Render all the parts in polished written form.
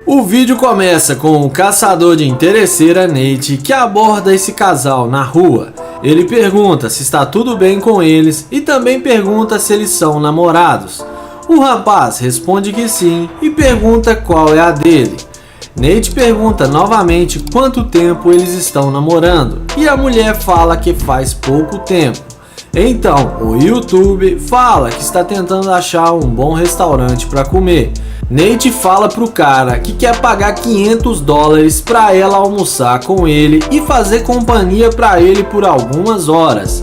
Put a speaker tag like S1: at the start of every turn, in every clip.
S1: O vídeo começa com o caçador de interesseira Nate que aborda esse casal na rua. Ele pergunta se está tudo bem com eles e também pergunta se eles são namorados. O rapaz responde que sim e pergunta qual é a dele. Nate pergunta novamente quanto tempo eles estão namorando e a mulher fala que faz pouco tempo. Então, o YouTube fala que está tentando achar um bom restaurante para comer. Nate fala pro cara que quer pagar $500 para ela almoçar com ele e fazer companhia para ele por algumas horas.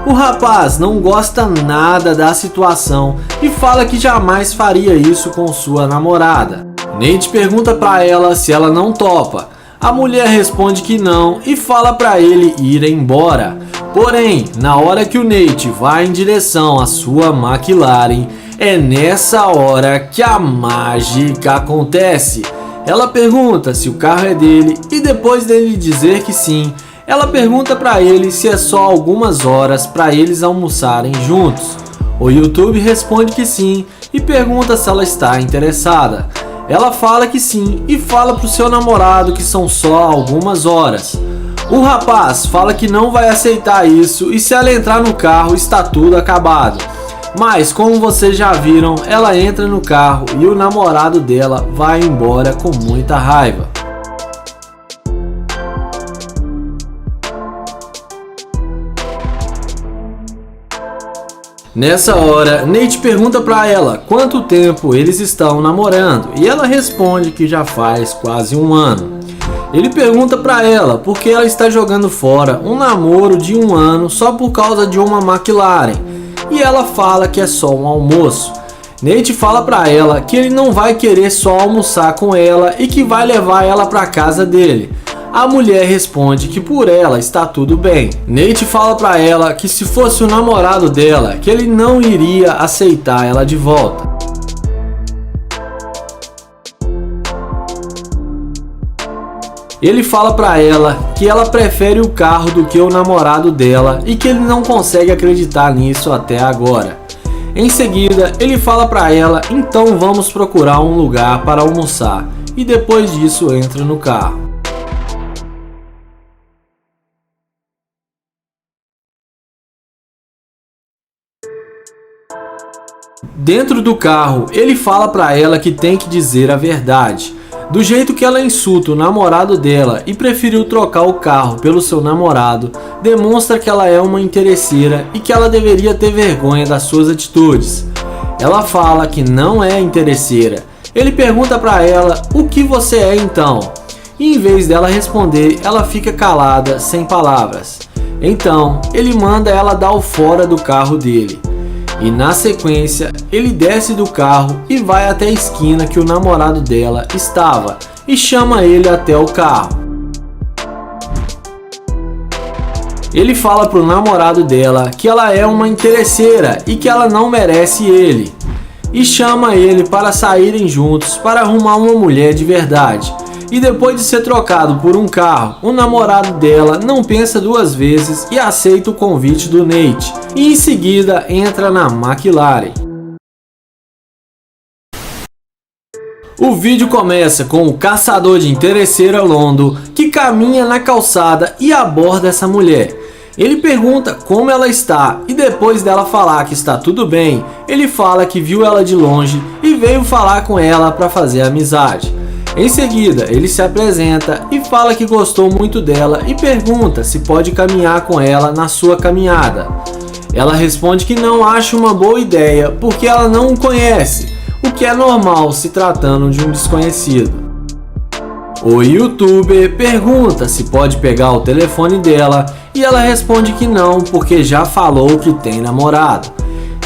S1: O rapaz não gosta nada da situação e fala que jamais faria isso com sua namorada. Nate pergunta para ela se ela não topa. A mulher responde que não e fala para ele ir embora. Porém, na hora que o Nate vai em direção à sua McLaren, é nessa hora que a mágica acontece. Ela pergunta se o carro é dele e depois dele dizer que sim, ela pergunta para ele se é só algumas horas para eles almoçarem juntos. O YouTube responde que sim e pergunta se ela está interessada. Ela fala que sim e fala pro seu namorado que são só algumas horas. O rapaz fala que não vai aceitar isso e se ela entrar no carro está tudo acabado. Mas como vocês já viram, ela entra no carro e o namorado dela vai embora com muita raiva. Nessa hora, Nate pergunta para ela quanto tempo eles estão namorando e ela responde que já faz quase um ano. Ele pergunta para ela por que ela está jogando fora um namoro de um ano só por causa de uma McLaren e ela fala que é só um almoço. Nate fala para ela que ele não vai querer só almoçar com ela e que vai levar ela para casa dele. A mulher responde que por ela está tudo bem. Nate fala para ela que se fosse o namorado dela, que ele não iria aceitar ela de volta. Ele fala para ela que ela prefere o carro do que o namorado dela e que ele não consegue acreditar nisso até agora. Em seguida, ele fala para ela, então vamos procurar um lugar para almoçar e depois disso entra no carro. Dentro do carro, ele fala para ela que tem que dizer a verdade. Do jeito que ela insulta o namorado dela e preferiu trocar o carro pelo seu namorado, demonstra que ela é uma interesseira e que ela deveria ter vergonha das suas atitudes. Ela fala que não é interesseira. Ele pergunta para ela o que você é então, e em vez dela responder, ela fica calada, sem palavras. Então, ele manda ela dar o fora do carro dele. E na sequência, ele desce do carro e vai até a esquina que o namorado dela estava e chama ele até o carro. Ele fala pro namorado dela que ela é uma interesseira e que ela não merece ele. E chama ele para saírem juntos para arrumar uma mulher de verdade. E depois de ser trocado por um carro, o namorado dela não pensa duas vezes e aceita o convite do Nate. E em seguida entra na McLaren. O vídeo começa com o caçador de interesseira Londo que caminha na calçada e aborda essa mulher. Ele pergunta como ela está e depois dela falar que está tudo bem, ele fala que viu ela de longe e veio falar com ela para fazer amizade. Em seguida, ele se apresenta e fala que gostou muito dela e pergunta se pode caminhar com ela na sua caminhada. Ela responde que não acha uma boa ideia porque ela não o conhece, o que é normal se tratando de um desconhecido. O YouTuber pergunta se pode pegar o telefone dela e ela responde que não porque já falou que tem namorado.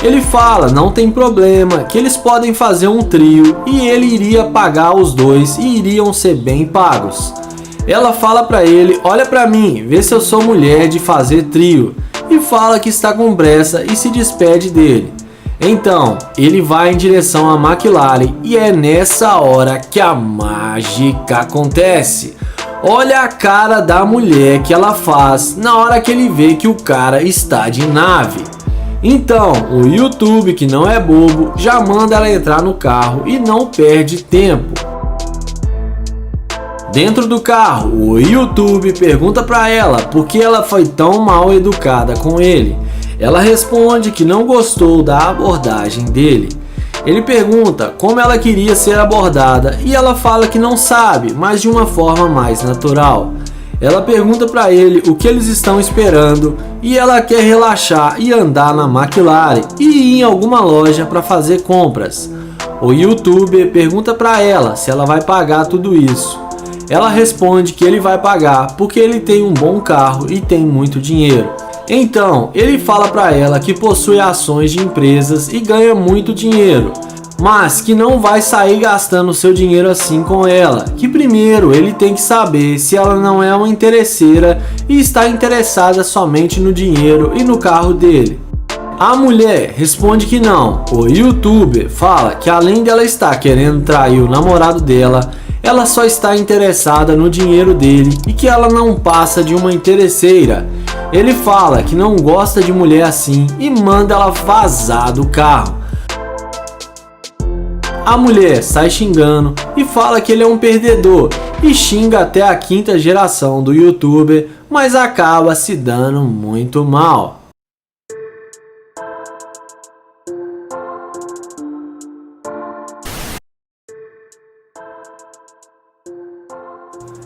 S1: Ele fala, não tem problema, que eles podem fazer um trio e ele iria pagar os dois e iriam ser bem pagos. Ela fala pra ele, olha pra mim, vê se eu sou mulher de fazer trio, e fala que está com pressa e se despede dele. Então, ele vai em direção à McLaren e é nessa hora que a mágica acontece. Olha a cara da mulher que ela faz na hora que ele vê que o cara está de nave. Então, o YouTube, que não é bobo, já manda ela entrar no carro e não perde tempo. Dentro do carro, o YouTube pergunta para ela por que ela foi tão mal educada com ele. Ela responde que não gostou da abordagem dele. Ele pergunta como ela queria ser abordada e ela fala que não sabe, mas de uma forma mais natural. Ela pergunta para ele o que eles estão esperando e ela quer relaxar e andar na McLaren e ir em alguma loja para fazer compras. O YouTuber pergunta para ela se ela vai pagar tudo isso. Ela responde que ele vai pagar porque ele tem um bom carro e tem muito dinheiro. Então, ele fala para ela que possui ações de empresas e ganha muito dinheiro, mas que não vai sair gastando seu dinheiro assim com ela, que primeiro ele tem que saber se ela não é uma interesseira e está interessada somente no dinheiro e no carro dele. A mulher responde que não. O YouTuber fala que além dela estar querendo trair o namorado dela, ela só está interessada no dinheiro dele e que ela não passa de uma interesseira. Ele fala que não gosta de mulher assim e manda ela vazar do carro. A mulher sai xingando e fala que ele é um perdedor e xinga até a 5ª geração do YouTuber, mas acaba se dando muito mal.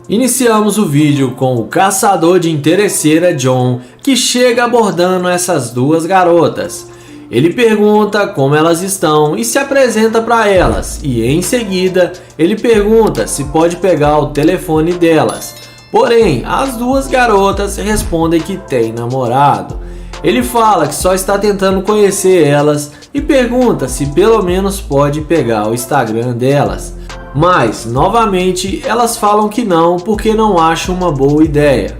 S1: Iniciamos o vídeo com o caçador de interesseira John, que chega abordando essas duas garotas. Ele pergunta como elas estão e se apresenta para elas, e em seguida ele pergunta se pode pegar o telefone delas. Porém, as duas garotas respondem que tem namorado. Ele fala que só está tentando conhecer elas e pergunta se pelo menos pode pegar o Instagram delas. Mas, novamente, elas falam que não porque não acham uma boa ideia.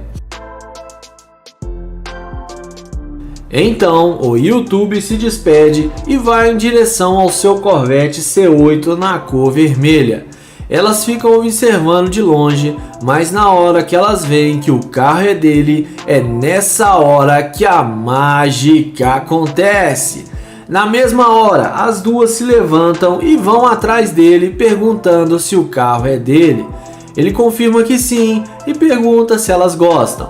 S1: Então, o YouTube se despede e vai em direção ao seu Corvette C8 na cor vermelha. Elas ficam observando de longe, mas na hora que elas veem que o carro é dele, é nessa hora que a mágica acontece. Na mesma hora, as duas se levantam e vão atrás dele perguntando se o carro é dele. Ele confirma que sim e pergunta se elas gostam.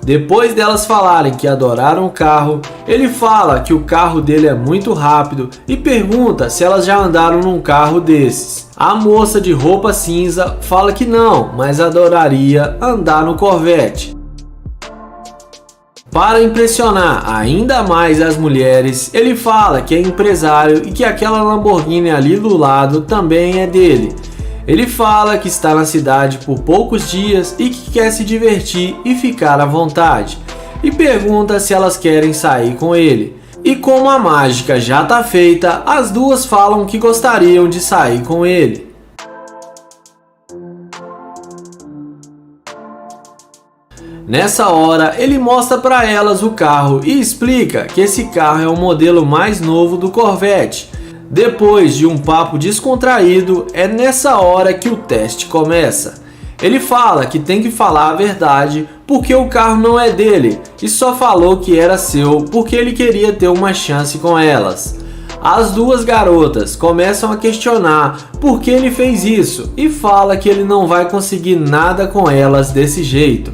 S1: Depois delas falarem que adoraram o carro, ele fala que o carro dele é muito rápido e pergunta se elas já andaram num carro desses. A moça de roupa cinza fala que não, mas adoraria andar no Corvette. Para impressionar ainda mais as mulheres, ele fala que é empresário e que aquela Lamborghini ali do lado também é dele. Ele fala que está na cidade por poucos dias e que quer se divertir e ficar à vontade. E pergunta se elas querem sair com ele. E como a mágica já está feita, as duas falam que gostariam de sair com ele. Nessa hora, ele mostra para elas o carro e explica que esse carro é o modelo mais novo do Corvette. Depois de um papo descontraído, é nessa hora que o teste começa. Ele fala que tem que falar a verdade porque o carro não é dele e só falou que era seu porque ele queria ter uma chance com elas. As duas garotas começam a questionar por que ele fez isso e fala que ele não vai conseguir nada com elas desse jeito.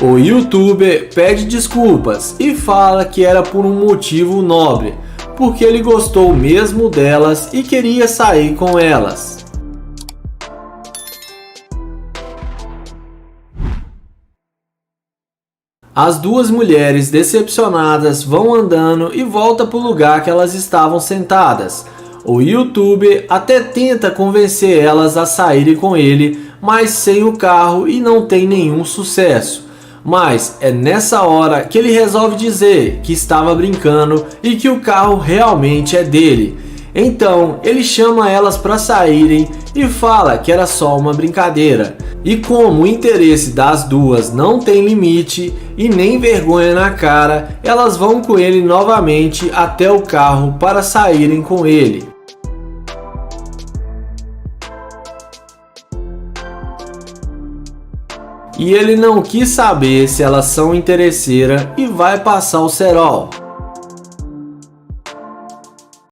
S1: O YouTuber pede desculpas e fala que era por um motivo nobre, porque ele gostou mesmo delas e queria sair com elas. As duas mulheres decepcionadas vão andando e voltam para o lugar que elas estavam sentadas. O YouTuber até tenta convencer elas a saírem com ele, mas sem o carro e não tem nenhum sucesso. Mas é nessa hora que ele resolve dizer que estava brincando e que o carro realmente é dele. Então ele chama elas para saírem e fala que era só uma brincadeira. E como o interesse das duas não tem limite e nem vergonha na cara, elas vão com ele novamente até o carro para saírem com ele. E ele não quis saber se elas são interesseiras e vai passar o cerol.